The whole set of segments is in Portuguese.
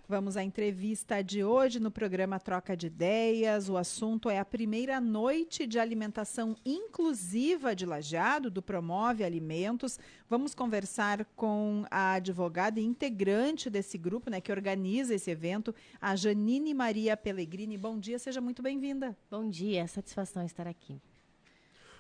Vamos à entrevista de hoje no programa Troca de Ideias. O assunto é a primeira noite de alimentação inclusiva de Lajeado, do Promove Alimentos. Vamos conversar com a advogada e integrante desse grupo, né, que organiza esse evento, a Janine Maria Pellegrini. Bom dia, seja muito bem-vinda. Bom dia, satisfação estar aqui.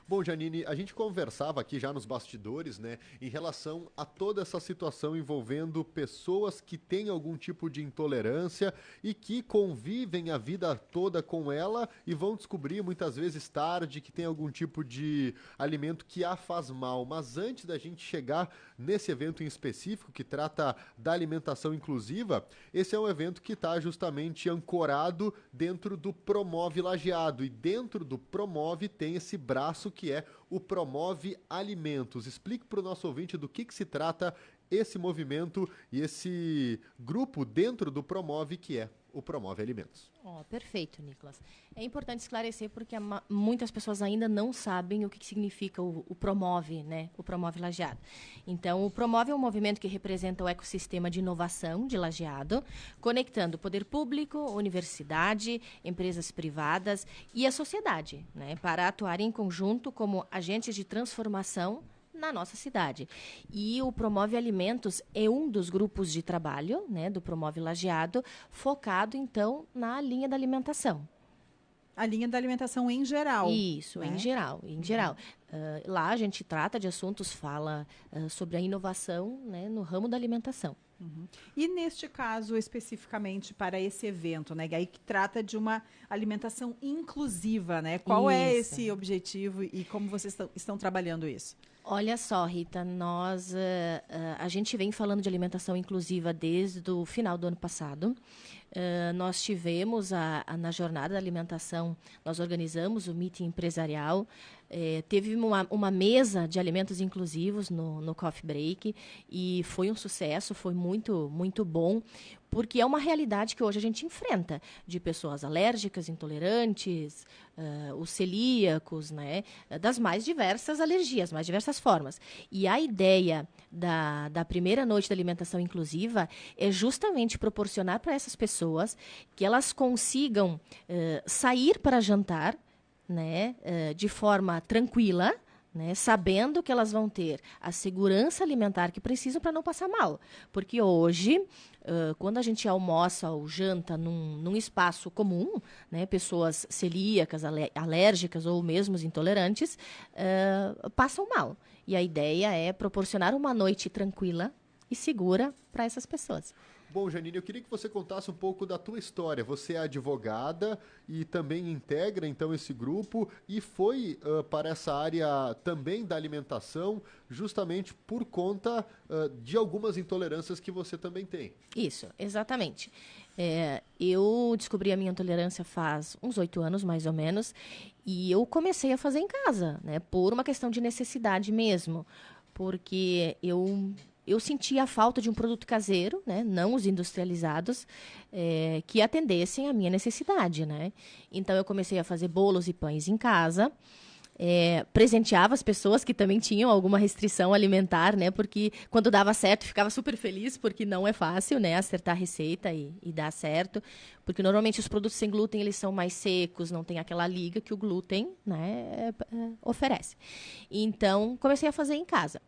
Bom, Janine, a gente conversava aqui já nos bastidores, né, em relação a toda essa situação envolvendo pessoas que têm algum tipo de intolerância e que convivem a vida toda com ela e vão descobrir muitas vezes tarde que tem algum tipo de alimento que a faz mal. Mas antes da gente chegar nesse evento em específico que trata da alimentação inclusiva, esse é um evento que está justamente ancorado dentro do Promove Lajeado, e dentro do Promove tem esse braço que é o Promove Alimentos. Explique para o nosso ouvinte do que se trata esse movimento e esse grupo dentro do Promove, que é o Promove Alimentos. Perfeito, Nicolas. É importante esclarecer porque muitas pessoas ainda não sabem o que significa o Promove, né? O Promove Lajeado. Então, o Promove é um movimento que representa o ecossistema de inovação de Lajeado, conectando o poder público, universidade, empresas privadas e a sociedade, né? Para atuar em conjunto como agentes de transformação na nossa cidade. E o Promove Alimentos é um dos grupos de trabalho, né, do Promove Lajeado, focado, então, na linha da alimentação. A linha da alimentação em geral. Isso, né? em geral. Lá a gente trata de assuntos, fala sobre a inovação, né, no ramo da alimentação. Uhum. E neste caso, especificamente para esse evento, né, aí que trata de uma alimentação inclusiva, né? Qual é esse objetivo e como vocês estão trabalhando isso? Olha só, Rita, a gente vem falando de alimentação inclusiva desde o final do ano passado. Nós tivemos na jornada da alimentação, nós organizamos o meeting empresarial, teve uma mesa de alimentos inclusivos no Coffee Break e foi um sucesso, foi muito, muito bom, porque é uma realidade que hoje a gente enfrenta, de pessoas alérgicas, intolerantes, os celíacos, né, das mais diversas alergias, mais diversas formas. E a ideia da primeira noite da alimentação inclusiva é justamente proporcionar para essas pessoas que elas consigam sair para jantar, né, de forma tranquila, né, sabendo que elas vão ter a segurança alimentar que precisam para não passar mal. Porque hoje, quando a gente almoça ou janta num espaço comum, né, pessoas celíacas, alérgicas ou mesmo intolerantes, passam mal. E a ideia é proporcionar uma noite tranquila e segura para essas pessoas. Bom, Janine, eu queria que você contasse um pouco da tua história. Você é advogada e também integra, então, esse grupo e foi para essa área também da alimentação justamente por conta de algumas intolerâncias que você também tem. Isso, exatamente. Eu descobri a minha intolerância faz uns 8 anos, mais ou menos, e eu comecei a fazer em casa, né, por uma questão de necessidade mesmo, porque eu sentia a falta de um produto caseiro, né, não os industrializados, que atendessem à minha necessidade, né? Então, eu comecei a fazer bolos e pães em casa, presenteava as pessoas que também tinham alguma restrição alimentar, né? Porque quando dava certo, ficava super feliz, porque não é fácil, né, acertar a receita e dar certo. Porque normalmente os produtos sem glúten, eles são mais secos, não tem aquela liga que o glúten, né, oferece. Então, comecei a fazer em casa.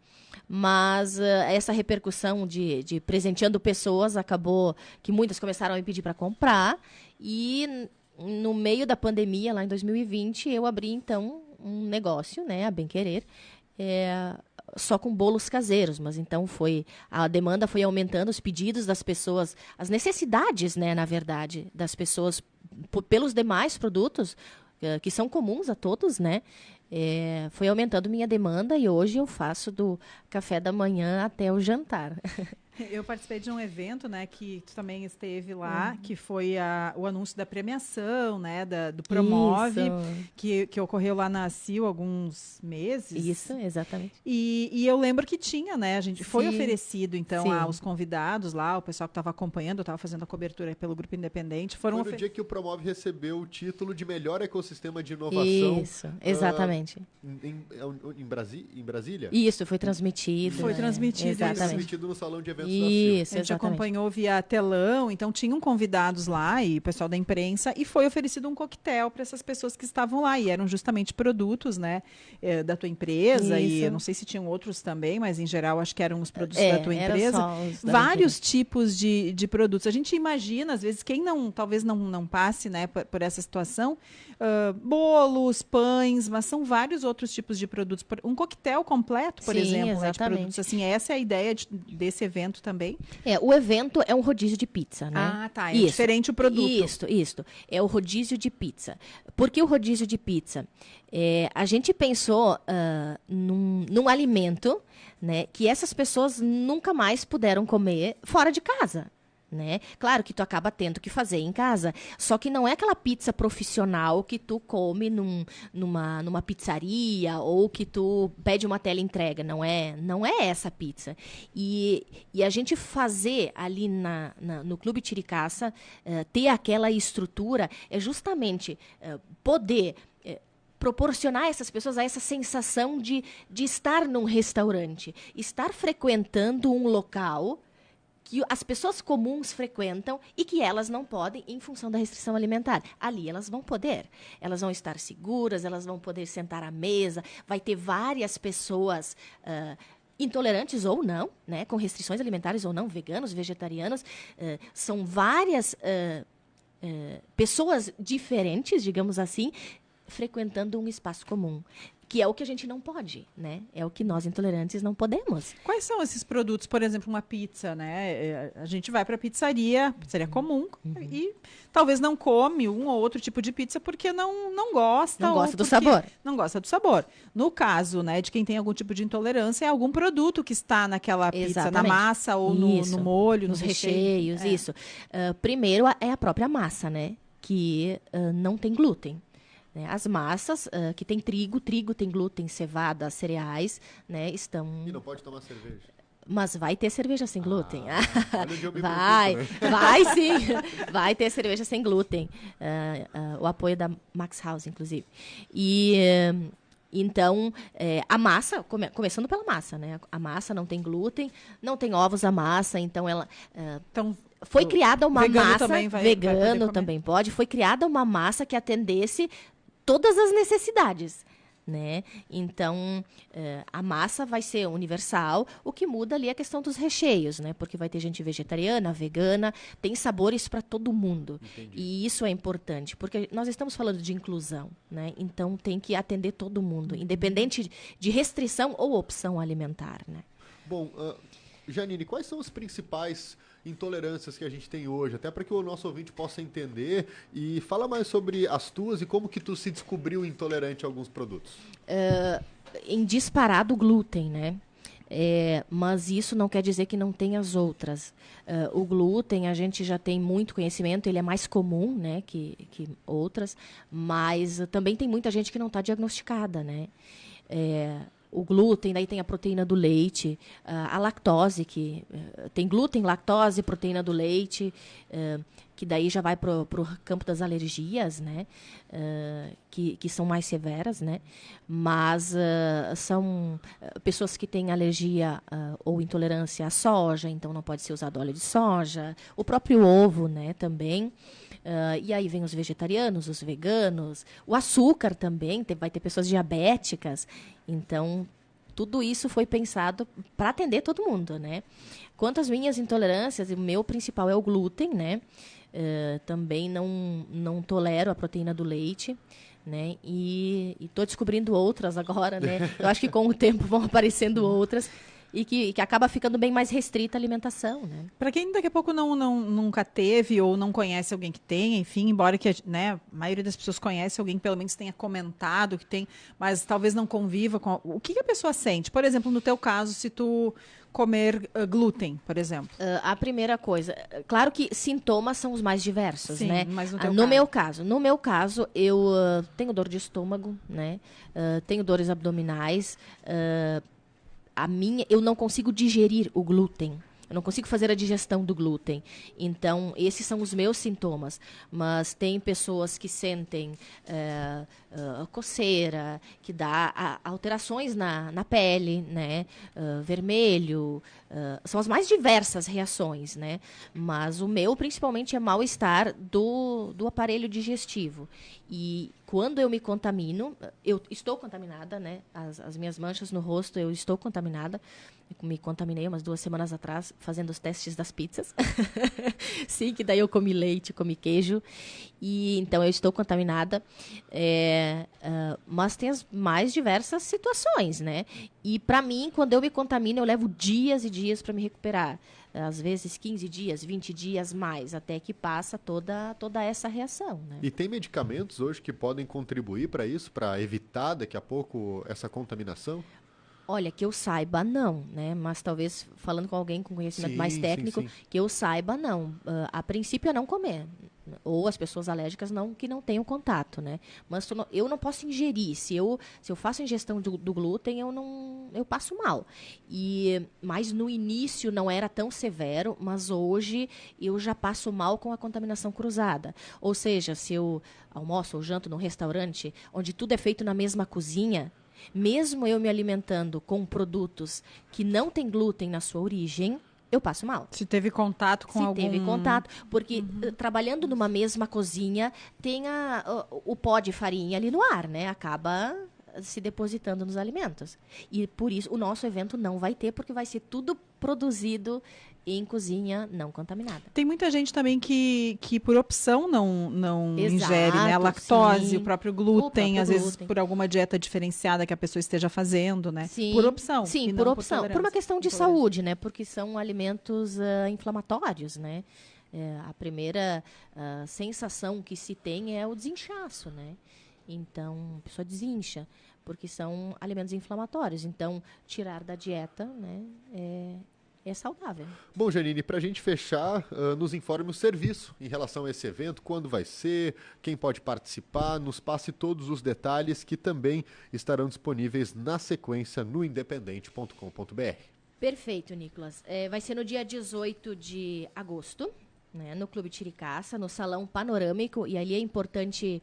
Mas essa repercussão de presenteando pessoas acabou que muitas começaram a me pedir para comprar. E no meio da pandemia, lá em 2020, eu abri, então, um negócio, né, a Bem Querer, só com bolos caseiros. Mas então a demanda foi aumentando, os pedidos das pessoas, as necessidades, né, na verdade, das pessoas pelos demais produtos, que são comuns a todos, né? Foi aumentando minha demanda e hoje eu faço do café da manhã até o jantar. Eu participei de um evento, né, que tu também esteve lá, que foi o anúncio da premiação, né, do Promove, que ocorreu lá na CIL há alguns meses. Isso, exatamente. E eu lembro que tinha, né, a gente foi oferecido, então, Sim. aos convidados lá, o pessoal que estava acompanhando, eu estava fazendo a cobertura pelo Grupo Independente. Foi no dia que o Promove recebeu o título de melhor ecossistema de inovação. Isso, exatamente. Em Brasília? Isso, foi transmitido. Foi transmitido. Exatamente. Transmitido no Salão de Eventos momentos Isso, da Silva. A gente exatamente. acompanhou via telão, então tinham convidados lá e o pessoal da imprensa, e foi oferecido um coquetel para essas pessoas que estavam lá, e eram justamente produtos, né, da tua empresa, e eu Isso. não sei se tinham outros também, mas em geral acho que eram os produtos É, da tua era empresa. só os da Vários tipos de produtos. A gente imagina, às vezes, quem não, talvez não passe, né, por essa situação, bolos, pães, mas são vários outros tipos de produtos. Um coquetel completo, por Sim, exemplo, né, de exatamente. produtos assim. Essa é a ideia desse evento também. O evento é um rodízio de pizza, né? Ah, tá. É diferente o produto. Isso. É o rodízio de pizza. Por que o rodízio de pizza? A gente pensou num alimento, né, que essas pessoas nunca mais puderam comer fora de casa. Né? Claro que tu acaba tendo que fazer em casa, só que não é aquela pizza profissional que tu come numa pizzaria ou que tu pede uma teleentrega, não é essa pizza. E a gente fazer ali no Clube Tiricaça, ter aquela estrutura, é justamente poder proporcionar a essas pessoas essa sensação de estar num restaurante, estar frequentando um local que as pessoas comuns frequentam e que elas não podem em função da restrição alimentar. Ali elas vão poder. Elas vão estar seguras, elas vão poder sentar à mesa, vai ter várias pessoas intolerantes ou não, né, com restrições alimentares ou não, veganos, vegetarianos. São várias pessoas diferentes, digamos assim, frequentando um espaço comum. Que é o que a gente não pode, né? É o que nós intolerantes não podemos. Quais são esses produtos? Por exemplo, uma pizza, né? A gente vai para a pizzaria comum, e talvez não come um ou outro tipo de pizza porque não gosta. Não ou gosta do porque sabor. Não gosta do sabor. No caso, né, de quem tem algum tipo de intolerância, é algum produto que está naquela pizza, na Exatamente. massa ou no molho, nos no recheio. recheios, isso. Primeiro é a própria massa, né? Que não tem glúten. As massas que tem trigo tem glúten, cevada, cereais, né, estão... E não pode tomar cerveja. Mas vai ter cerveja sem glúten. Olha onde eu me Vai, preocupo, né? vai sim. Vai ter cerveja sem glúten. O apoio da Max House, inclusive. E... Então, a massa, começando pela massa, né? A massa não tem glúten, não tem ovos a massa, então ela... Então, foi criada uma vegano massa... também vai vegano poder comer. também pode. Foi criada uma massa que atendesse todas as necessidades, né? Então, a massa vai ser universal, o que muda ali é a questão dos recheios, né? Porque vai ter gente vegetariana, vegana, tem sabores para todo mundo. Entendi. E isso é importante, porque nós estamos falando de inclusão, né? Então, tem que atender todo mundo, independente de restrição ou opção alimentar, né? Bom, Janine, quais são as principais intolerâncias que a gente tem hoje? Até para que o nosso ouvinte possa entender, e fala mais sobre as tuas e como que tu se descobriu intolerante a alguns produtos. Em disparado glúten, né? Mas isso não quer dizer que não tem as outras. O glúten, a gente já tem muito conhecimento, ele é mais comum, né, que outras, mas também tem muita gente que não está diagnosticada, né? O glúten, daí tem a proteína do leite, a lactose, que tem glúten, lactose, proteína do leite, que daí já vai para o campo das alergias, né? Que são mais severas, né? Mas são pessoas que têm alergia ou intolerância à soja, então não pode ser usado óleo de soja, o próprio ovo, né, também. E aí vem os vegetarianos, os veganos, o açúcar também, vai ter pessoas diabéticas. Então, tudo isso foi pensado para atender todo mundo, né? Quanto às minhas intolerâncias, o meu principal é o glúten, né? Também não tolero a proteína do leite, né? E estou descobrindo outras agora, né? Eu acho que com o tempo vão aparecendo outras. E que acaba ficando bem mais restrita a alimentação, né? para quem daqui a pouco nunca teve ou não conhece alguém que tem, enfim, embora que, né, a maioria das pessoas conhece alguém que pelo menos tenha comentado que tem, mas talvez não conviva com... O que a pessoa sente? Por exemplo, no teu caso, se tu comer glúten, por exemplo. A primeira coisa, claro que sintomas são os mais diversos, Sim, né? mas no teu No meu caso, eu tenho dor de estômago, né? Tenho dores abdominais, eu não consigo digerir o glúten. Eu não consigo fazer a digestão do glúten. Então, esses são os meus sintomas. Mas tem pessoas que sentem coceira, que dá alterações na pele, né? Vermelho. São as mais diversas reações, né? Mas o meu, principalmente, é mal-estar do aparelho digestivo. E quando eu me contamino, eu estou contaminada, né? As minhas manchas no rosto, eu estou contaminada. Eu me contaminei umas 2 semanas atrás fazendo os testes das pizzas. Sim, que daí eu comi leite, comi queijo. E então eu estou contaminada. Mas tem as mais diversas situações, né? E para mim, quando eu me contamino, eu levo dias e dias para me recuperar. Às vezes 15 dias, 20 dias mais, até que passa toda essa reação, né? E tem medicamentos hoje que podem contribuir para isso, para evitar daqui a pouco essa contaminação? Olha, que eu saiba, não, né? Mas talvez falando com alguém com conhecimento mais técnico, que eu saiba, não. A princípio é não comer. Ou as pessoas alérgicas que não tenham contato, né? Mas eu não posso ingerir. Se eu faço ingestão do glúten, eu passo mal. Mas no início não era tão severo, mas hoje eu já passo mal com a contaminação cruzada. Ou seja, se eu almoço ou janto num restaurante onde tudo é feito na mesma cozinha, mesmo eu me alimentando com produtos que não têm glúten na sua origem, eu passo mal. Se teve contato com algum... Se teve contato, porque trabalhando numa mesma cozinha, tem o pó de farinha ali no ar, né? Acaba se depositando nos alimentos. E por isso o nosso evento não vai ter, porque vai ser tudo produzido em cozinha não contaminada. Tem muita gente também que por opção não Exato, ingere, né? A lactose, sim. o próprio glúten, às vezes por alguma dieta diferenciada que a pessoa esteja fazendo, né? Sim, por opção. Sim, por opção. Por uma questão de saúde, né? Porque são alimentos inflamatórios, né? A primeira sensação que se tem é o desinchaço, né? Então, a pessoa desincha, porque são alimentos inflamatórios. Então, tirar da dieta, né, é saudável. Bom, Janine, para a gente fechar, nos informe o serviço em relação a esse evento, quando vai ser, quem pode participar, nos passe todos os detalhes que também estarão disponíveis na sequência no independente.com.br. Perfeito, Nicolas. Vai ser no dia 18 de agosto, né, no Clube Tiricaça, no Salão Panorâmico, e ali é importante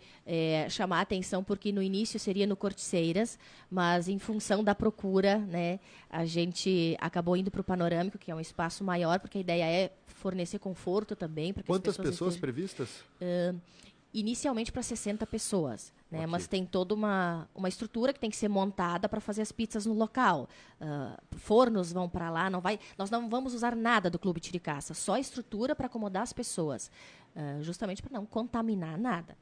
chamar a atenção, porque no início seria no Corticeiras, mas em função da procura, né, a gente acabou indo para o Panorâmico, que é um espaço maior, porque a ideia é fornecer conforto também. Quantas pessoas previstas? Inicialmente para 60 pessoas, né? Okay. Mas tem toda uma estrutura que tem que ser montada para fazer as pizzas no local. Fornos vão para lá, nós não vamos usar nada do Clube Tiricaça, só a estrutura para acomodar as pessoas, justamente para não contaminar nada.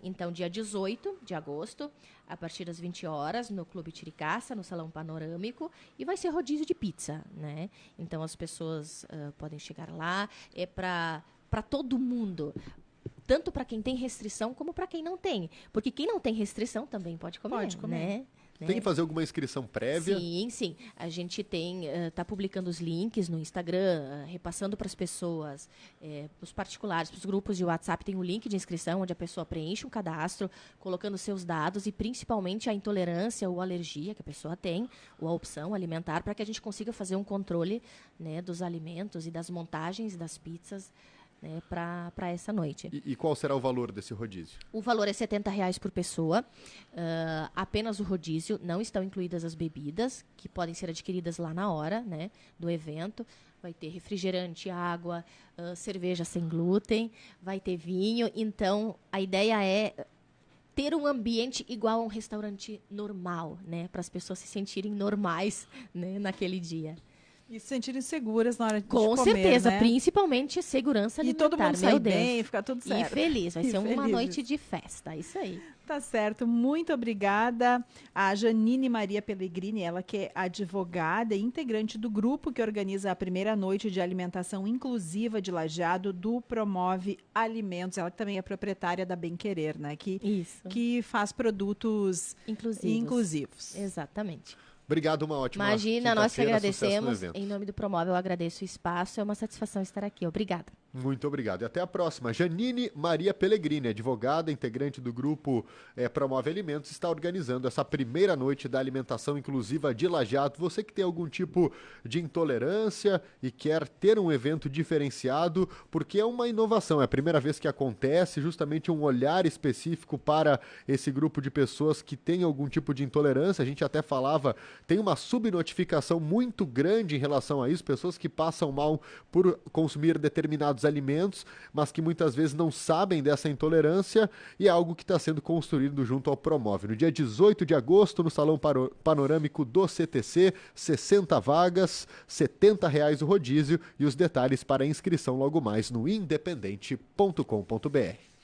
Então, dia 18 de agosto, a partir das 20 horas, no Clube Tiricaça, no Salão Panorâmico, e vai ser rodízio de pizza, né? Então, as pessoas podem chegar lá, é para todo mundo. Tanto para quem tem restrição, como para quem não tem. Porque quem não tem restrição também pode comer. Pode comer. Né? Tem que fazer alguma inscrição prévia? Sim. A gente está publicando os links no Instagram, repassando para as pessoas, os particulares, para os grupos de WhatsApp, tem um link de inscrição onde a pessoa preenche um cadastro, colocando seus dados e principalmente a intolerância ou alergia que a pessoa tem, ou a opção alimentar, para que a gente consiga fazer um controle, né, dos alimentos e das montagens das pizzas, né, para essa noite. E qual será o valor desse rodízio? O valor é R$70 por pessoa, apenas o rodízio, não estão incluídas as bebidas, que podem ser adquiridas lá na hora, né, do evento. Vai ter refrigerante, água, cerveja sem glúten, vai ter vinho. Então, a ideia é ter um ambiente igual a um restaurante normal, né, para as pessoas se sentirem normais, né, naquele dia. E se sentirem seguras na hora de comer, Com certeza, né? Principalmente segurança alimentar. E todo mundo sair bem, ficar tudo certo. E feliz, vai ser uma noite de festa, isso aí. Tá certo, muito obrigada a Janine Maria Pellegrini, ela que é advogada e integrante do grupo que organiza a primeira noite de alimentação inclusiva de Lajeado do Promove Alimentos. Ela que também é proprietária da Bem Querer, né? Que faz produtos inclusivos. Exatamente. Obrigado, uma ótima Imagina, nós que agradecemos. Em nome do Promove, eu agradeço o espaço. É uma satisfação estar aqui. Obrigada. Muito obrigado. E até a próxima. Janine Maria Pellegrini, advogada, integrante do grupo Promove Alimentos, está organizando essa primeira noite da alimentação inclusiva de Lajeado. Você que tem algum tipo de intolerância e quer ter um evento diferenciado, porque é uma inovação, é a primeira vez que acontece, justamente um olhar específico para esse grupo de pessoas que tem algum tipo de intolerância. A gente até falava, tem uma subnotificação muito grande em relação a isso, pessoas que passam mal por consumir determinados alimentos, mas que muitas vezes não sabem dessa intolerância, e é algo que está sendo construído junto ao Promove. No dia 18 de agosto, no Salão Panorâmico do CTC, 60 vagas, R$70 o rodízio, e os detalhes para a inscrição logo mais no independente.com.br.